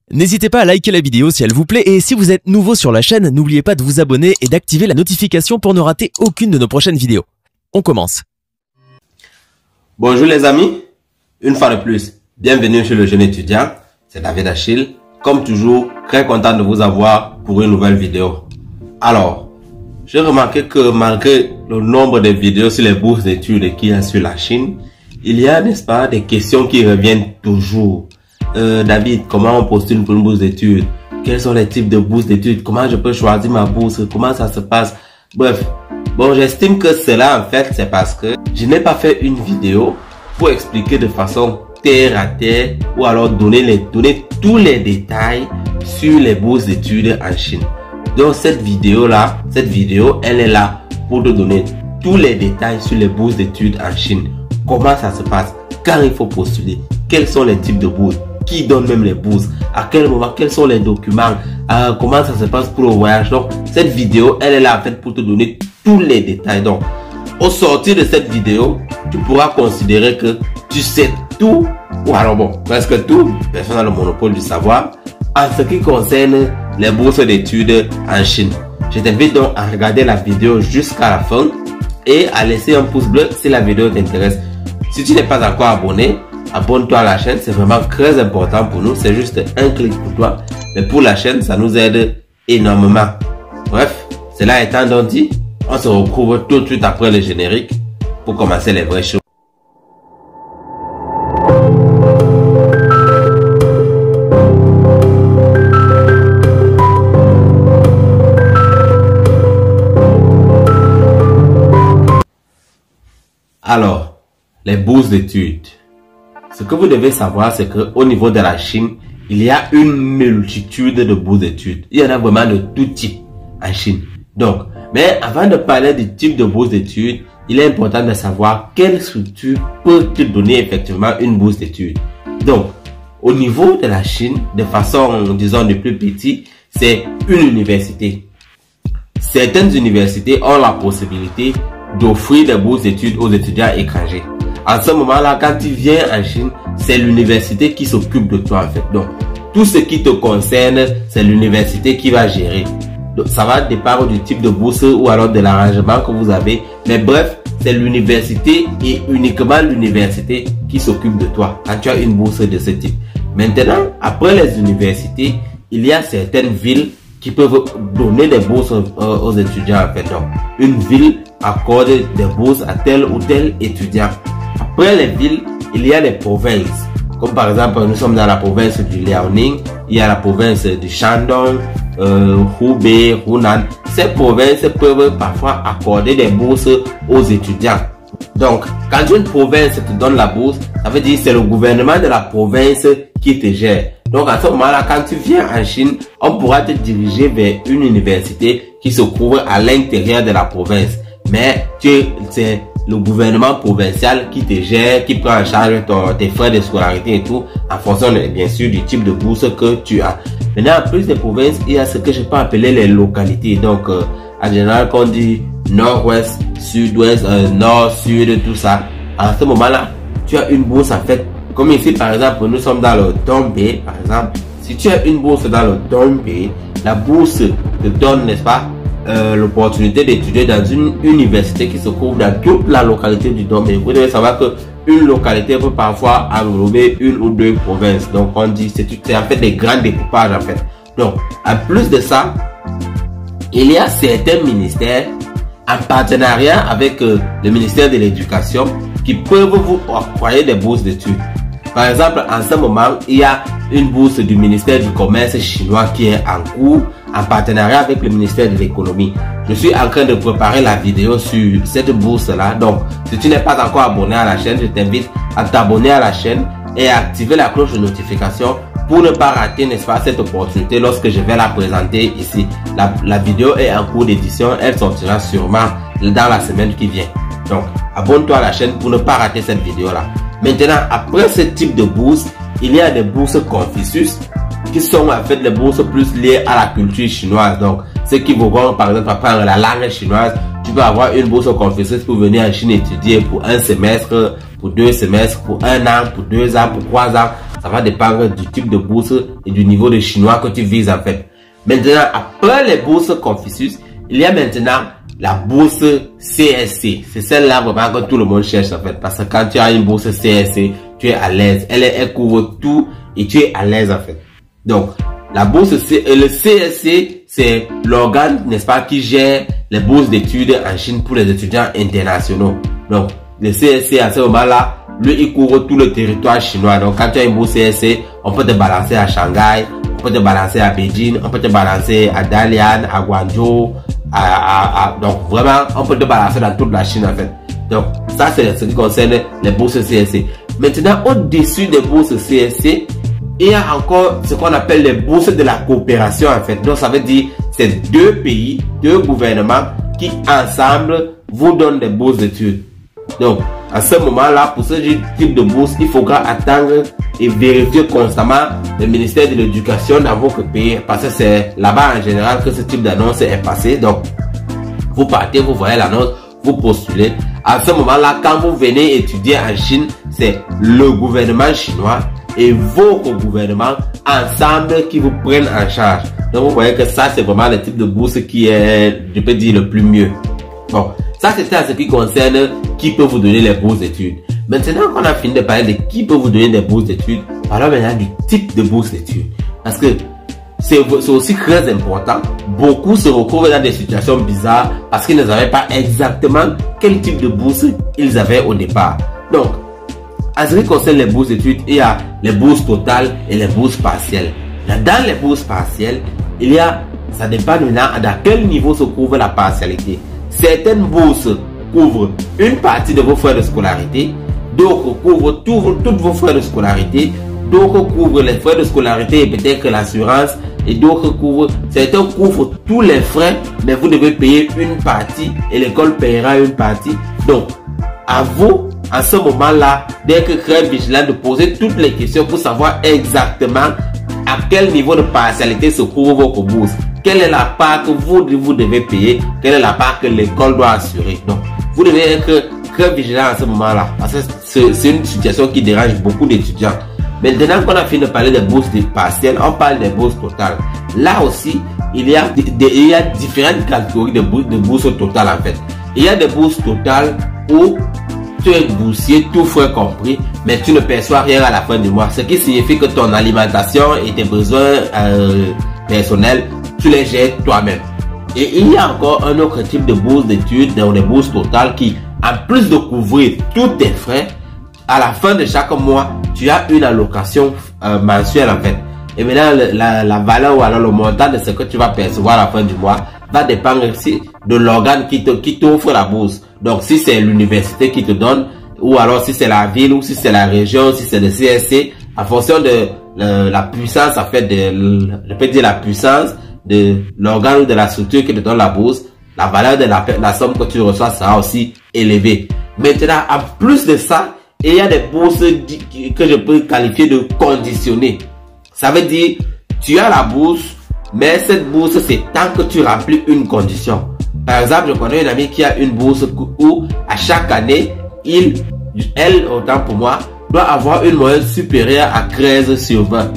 N'hésitez pas à liker la vidéo si elle vous plaît et si vous êtes nouveau sur la chaîne, n'oubliez pas de vous abonner et d'activer la notification pour ne rater aucune de nos prochaines vidéos. On commence. Bonjour les amis, une fois de plus, bienvenue chez le jeune étudiant, c'est David Achille. Comme toujours, très content de vous avoir pour une nouvelle vidéo. Alors, j'ai remarqué que malgré le nombre de vidéos sur les bourses d'études qu'il y a sur la Chine, il y a, n'est-ce pas, des questions qui reviennent toujours. David, comment on postule pour une bourse d'études? Quels sont les types de bourses d'études? Comment je peux choisir ma bourse? Comment ça se passe? Bref, bon, j'estime que cela, en fait, c'est parce que je n'ai pas fait une vidéo pour expliquer de façon terre à terre ou alors donner tous les détails sur les bourses d'études en Chine. Donc, cette vidéo, elle est là pour te donner tous les détails sur les bourses d'études en Chine. Comment ça se passe? Quand il faut postuler? Quels sont les types de bourses? Qui donne même les bourses? À quel moment? Quels sont les documents? Comment ça se passe pour le voyage? Donc, cette vidéo, elle est là en fait pour te donner tous les détails. Donc, au sortir de cette vidéo, tu pourras considérer que tu sais tout, ou alors bon, presque tout, personne n'a le monopole du savoir, en ce qui concerne les bourses d'études en Chine. Je t'invite donc à regarder la vidéo jusqu'à la fin et à laisser un pouce bleu si la vidéo t'intéresse. Si tu n'es pas encore abonné, abonne-toi à la chaîne, c'est vraiment très important pour nous, c'est juste un clic pour toi, mais pour la chaîne, ça nous aide énormément. Bref, cela étant donc dit, on se retrouve tout de suite après le générique pour commencer les vraies choses. Alors, les bourses d'études. Ce que vous devez savoir, c'est qu'au niveau de la Chine, il y a une multitude de bourses d'études. Il y en a vraiment de tout type en Chine. Donc, mais avant de parler du type de bourse d'études, il est important de savoir quelle structure peut te donner effectivement une bourse d'études. Donc, au niveau de la Chine, de façon, disons, de plus petit, c'est une université. Certaines universités ont la possibilité d'offrir des bourses d'études aux étudiants étrangers. En ce moment-là, quand tu viens en Chine, c'est l'université qui s'occupe de toi en fait. Donc, tout ce qui te concerne, c'est l'université qui va gérer. Donc, ça va dépendre du type de bourse ou alors de l'arrangement que vous avez. Mais bref, c'est l'université et uniquement l'université qui s'occupe de toi quand tu as une bourse de ce type. Maintenant, après les universités, il y a certaines villes qui peuvent donner des bourses aux étudiants en fait. Donc, une ville accorde des bourses à tel ou tel étudiant. Après les villes, il y a les provinces. Comme par exemple, nous sommes dans la province du Liaoning, il y a la province du Shandong, Hubei, Hunan. Ces provinces peuvent parfois accorder des bourses aux étudiants. Donc, quand une province te donne la bourse, ça veut dire que c'est le gouvernement de la province qui te gère. Donc, à ce moment-là, quand tu viens en Chine, on pourra te diriger vers une université qui se trouve à l'intérieur de la province. Mais c'est le gouvernement provincial qui te gère, qui prend en charge tes frais de scolarité et tout, en fonction bien sûr du type de bourse que tu as. Maintenant, en plus des provinces, il y a ce que je peux appeler les localités. Donc, en général, quand on dit nord-ouest, sud-ouest, nord, sud, tout ça, à ce moment-là, tu as une bourse en fait. Comme ici, par exemple, nous sommes dans le Dongbei, par exemple. Si tu as une bourse dans le Dongbei, la bourse te donne, n'est-ce pas, l'opportunité d'étudier dans une université qui se trouve dans toute la localité du Dongbei. Vous devez savoir que une localité peut parfois englober une ou deux provinces. Donc, on dit, c'est en fait des grands découpages, en fait. Donc, en plus de ça, il y a certains ministères en partenariat avec le ministère de l'Éducation qui peuvent vous octroyer des bourses d'études. Par exemple, en ce moment, il y a une bourse du ministère du Commerce chinois qui est en cours en partenariat avec le ministère de l'Économie. Je suis en train de préparer la vidéo sur cette bourse-là. Donc, si tu n'es pas encore abonné à la chaîne, je t'invite à t'abonner à la chaîne et à activer la cloche de notification pour ne pas rater, n'est-ce pas, cette opportunité lorsque je vais la présenter ici. La vidéo est en cours d'édition. Elle sortira sûrement dans la semaine qui vient. Donc, abonne-toi à la chaîne pour ne pas rater cette vidéo-là. Maintenant, après ce type de bourse, il y a des bourses Confucius qui sont en fait les bourses plus liées à la culture chinoise. Donc, ceux qui vont par exemple apprendre la langue chinoise, tu peux avoir une bourse Confucius pour venir en Chine étudier pour un semestre, pour 2 semestres, pour 1 an, pour 2 ans, pour 3 ans. ça va dépendre du type de bourse et du niveau de chinois que tu vises en fait. Maintenant, après les bourses Confucius, il y a maintenant la bourse CSC. C'est celle-là vraiment que tout le monde cherche en fait. Parce que quand tu as une bourse CSC, tu es à l'aise. Elle couvre tout et tu es à l'aise en fait. Donc, la bourse le CSC, c'est l'organe, n'est-ce pas, qui gère les bourses d'études en Chine pour les étudiants internationaux. Donc, le CSC à ce moment-là, lui, il couvre tout le territoire chinois. Donc, quand tu as une bourse CSC, on peut te balancer à Shanghai, on peut te balancer à Beijing, on peut te balancer à Dalian, à Guangzhou, donc vraiment, on peut te balancer dans toute la Chine en fait. Donc, ça c'est ce qui concerne les bourses CSC. Maintenant, au-dessus des bourses CSC, il y a encore ce qu'on appelle les bourses de la coopération en fait. Donc, ça veut dire c'est deux pays, deux gouvernements qui ensemble vous donnent des bourses d'études. Donc, à ce moment-là, pour ce type de bourse, il faudra attendre et vérifier constamment le ministère de l'Éducation dans votre pays. Parce que c'est là-bas en général que ce type d'annonce est passé. Donc, vous partez, vous voyez l'annonce, vous postulez. À ce moment-là, quand vous venez étudier en Chine, c'est le gouvernement chinois et votre gouvernement ensemble qui vous prennent en charge. Donc, vous voyez que ça, c'est vraiment le type de bourse qui est, je peux dire, le plus mieux. Bon, ça c'était à ce qui concerne qui peut vous donner les bourses d'études. Maintenant qu'on a fini de parler de qui peut vous donner des bourses d'études, parlons maintenant du type de bourse d'études. Parce que c'est aussi très important. Beaucoup se retrouvent dans des situations bizarres parce qu'ils ne savaient pas exactement quel type de bourse ils avaient au départ. Donc, à ce qui concerne les bourses d'études, il y a les bourses totales et les bourses partielles. Dans les bourses partielles, il y a, ça dépend maintenant dans quel niveau se trouve la partialité. Certaines bourses couvrent une partie de vos frais de scolarité, d'autres couvrent toutes vos frais de scolarité, d'autres couvrent les frais de scolarité et peut-être l'assurance, et d'autres couvrent, certains couvrent tous les frais, mais vous devez payer une partie et l'école paiera une partie. Donc, à vous, à ce moment-là, d'être très vigilant, de poser toutes les questions pour savoir exactement à quel niveau de partialité se trouve votre bourse. Quelle est la part que vous devez payer? Quelle est la part que l'école doit assurer? Donc, vous devez être très vigilant à ce moment-là. Parce que c'est une situation qui dérange beaucoup d'étudiants. Maintenant qu'on a fini de parler des bourses partielles, on parle des bourses totales. Là aussi, il y a différentes catégories de bourses totales en fait. Il y a des bourses totales où tu es boursier, tout frais compris, mais tu ne perçois rien à la fin du mois. Ce qui signifie que ton alimentation et tes besoins personnels, tu les gères toi-même. Et il y a encore un autre type de bourse d'études, dans les bourses totales qui, en plus de couvrir tous tes frais, à la fin de chaque mois, tu as une allocation mensuelle en fait. Et maintenant, la valeur ou alors le montant de ce que tu vas percevoir à la fin du mois va dépendre aussi de l'organe qui t'offre la bourse. Donc, si c'est l'université qui te donne, ou alors si c'est la ville, ou si c'est la région, si c'est le CSC, en fonction de la puissance, en fait, je peux dire la puissance de l'organe ou de la structure qui te donne la bourse, la valeur de la somme que tu reçois sera aussi élevée. Maintenant, en plus de ça, il y a des bourses que je peux qualifier de conditionnées. Ça veut dire, tu as la bourse, mais cette bourse, c'est tant que tu remplis une condition. Par exemple, je connais une amie qui a une bourse où, à chaque année, elle, autant pour moi, doit avoir une moyenne supérieure à 13 sur 20.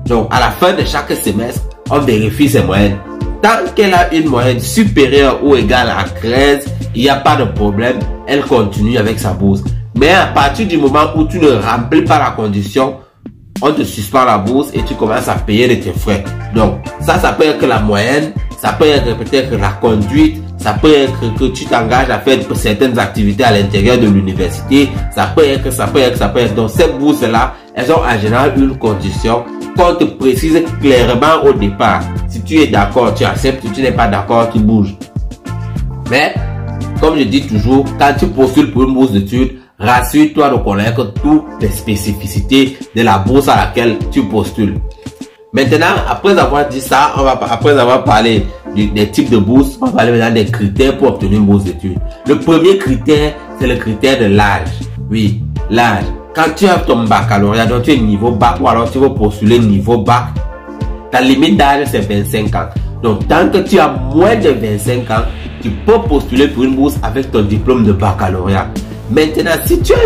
Donc, à la fin de chaque semestre, on vérifie ses moyennes. Tant qu'elle a une moyenne supérieure ou égale à 13, il n'y a pas de problème, elle continue avec sa bourse. Mais à partir du moment où tu ne remplis pas la condition, on te suspend la bourse et tu commences à payer de tes frais. Donc, ça peut être la moyenne, ça peut être peut-être la conduite, ça peut être que tu t'engages à faire certaines activités à l'intérieur de l'université, ça peut être. Donc, ces bourses-là, elles ont en général une condition qu'on te précise clairement au départ. Si tu es d'accord, tu acceptes. Si tu n'es pas d'accord, tu bouges. Mais, comme je dis toujours, quand tu postules pour une bourse d'études, rassure-toi de connaître toutes les spécificités de la bourse à laquelle tu postules. Maintenant, après avoir dit ça, après avoir parlé des types de bourses, on va parler maintenant des critères pour obtenir une bourse d'études. Le premier critère, c'est le critère de l'âge. Oui, l'âge. Quand tu as ton baccalauréat, donc tu es niveau bac ou alors tu veux postuler niveau bac, ta limite d'âge c'est 25 ans. Donc, tant que tu as moins de 25 ans, tu peux postuler pour une bourse avec ton diplôme de baccalauréat. Maintenant, si tu as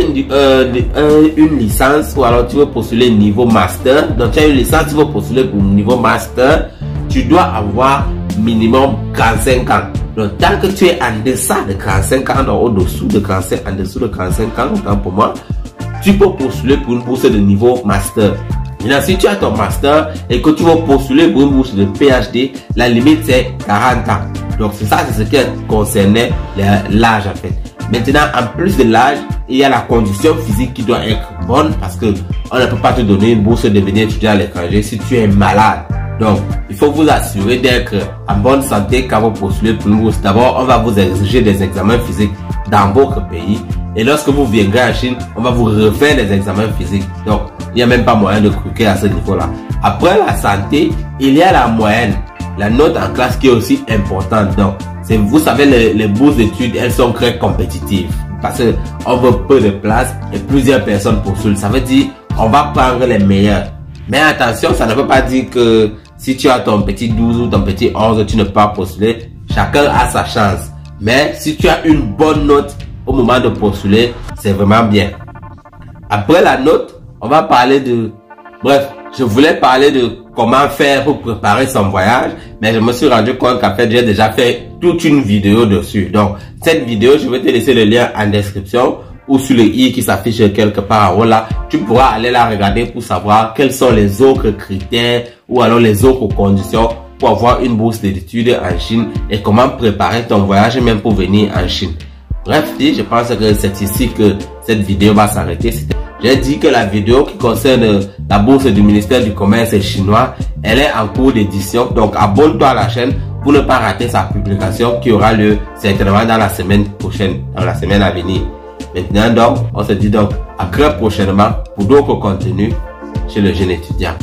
une licence ou alors tu veux postuler niveau master, donc tu as une licence, tu veux postuler pour niveau master, tu dois avoir minimum 45 ans. Donc, tant que tu es en deçà de 45 ans, donc au-dessous de 45, en dessous de 45 ans, autant pour moi, tu peux postuler pour une bourse de niveau master. Maintenant, si tu as ton master et que tu veux postuler pour une bourse de PhD, la limite c'est 40 ans. Donc, c'est ça, c'est ce qui concernait l'âge en fait. Maintenant, en plus de l'âge, il y a la condition physique qui doit être bonne parce que on ne peut pas te donner une bourse de venir étudier à l'étranger si tu es malade. Donc, il faut vous assurer d'être en bonne santé quand vous postulez pour une bourse. D'abord, on va vous exiger des examens physiques dans votre pays. Et lorsque vous viendrez en Chine, on va vous refaire des examens physiques. Donc, il n'y a même pas moyen de croquer à ce niveau-là. Après la santé, il y a la moyenne, la note en classe qui est aussi importante. Donc, vous savez, les bourses d'études, elles sont très compétitives. Parce qu'on veut peu de places et plusieurs personnes postulent. Ça veut dire, on va prendre les meilleurs. Mais attention, ça ne veut pas dire que si tu as ton petit 12 ou ton petit 11, tu ne peux pas postuler. Chacun a sa chance. Mais si tu as une bonne note au moment de postuler, c'est vraiment bien. Après la note, on va parler de... Bref, je voulais parler de comment faire pour préparer son voyage, mais je me suis rendu compte qu'en fait, j'ai déjà fait toute une vidéo dessus. Donc, cette vidéo, je vais te laisser le lien en description ou sur le i qui s'affiche quelque part en haut là. Tu pourras aller la regarder pour savoir quels sont les autres critères ou alors les autres conditions pour avoir une bourse d'études en Chine et comment préparer ton voyage même pour venir en Chine. Bref, je pense que c'est ici que cette vidéo va s'arrêter. J'ai dit que la vidéo qui concerne la bourse du ministère du Commerce chinois, elle est en cours d'édition. Donc, abonne-toi à la chaîne pour ne pas rater sa publication qui aura lieu certainement dans la semaine prochaine, dans la semaine à venir. Maintenant, donc, on se dit donc à très prochainement pour d'autres contenus chez le jeune étudiant.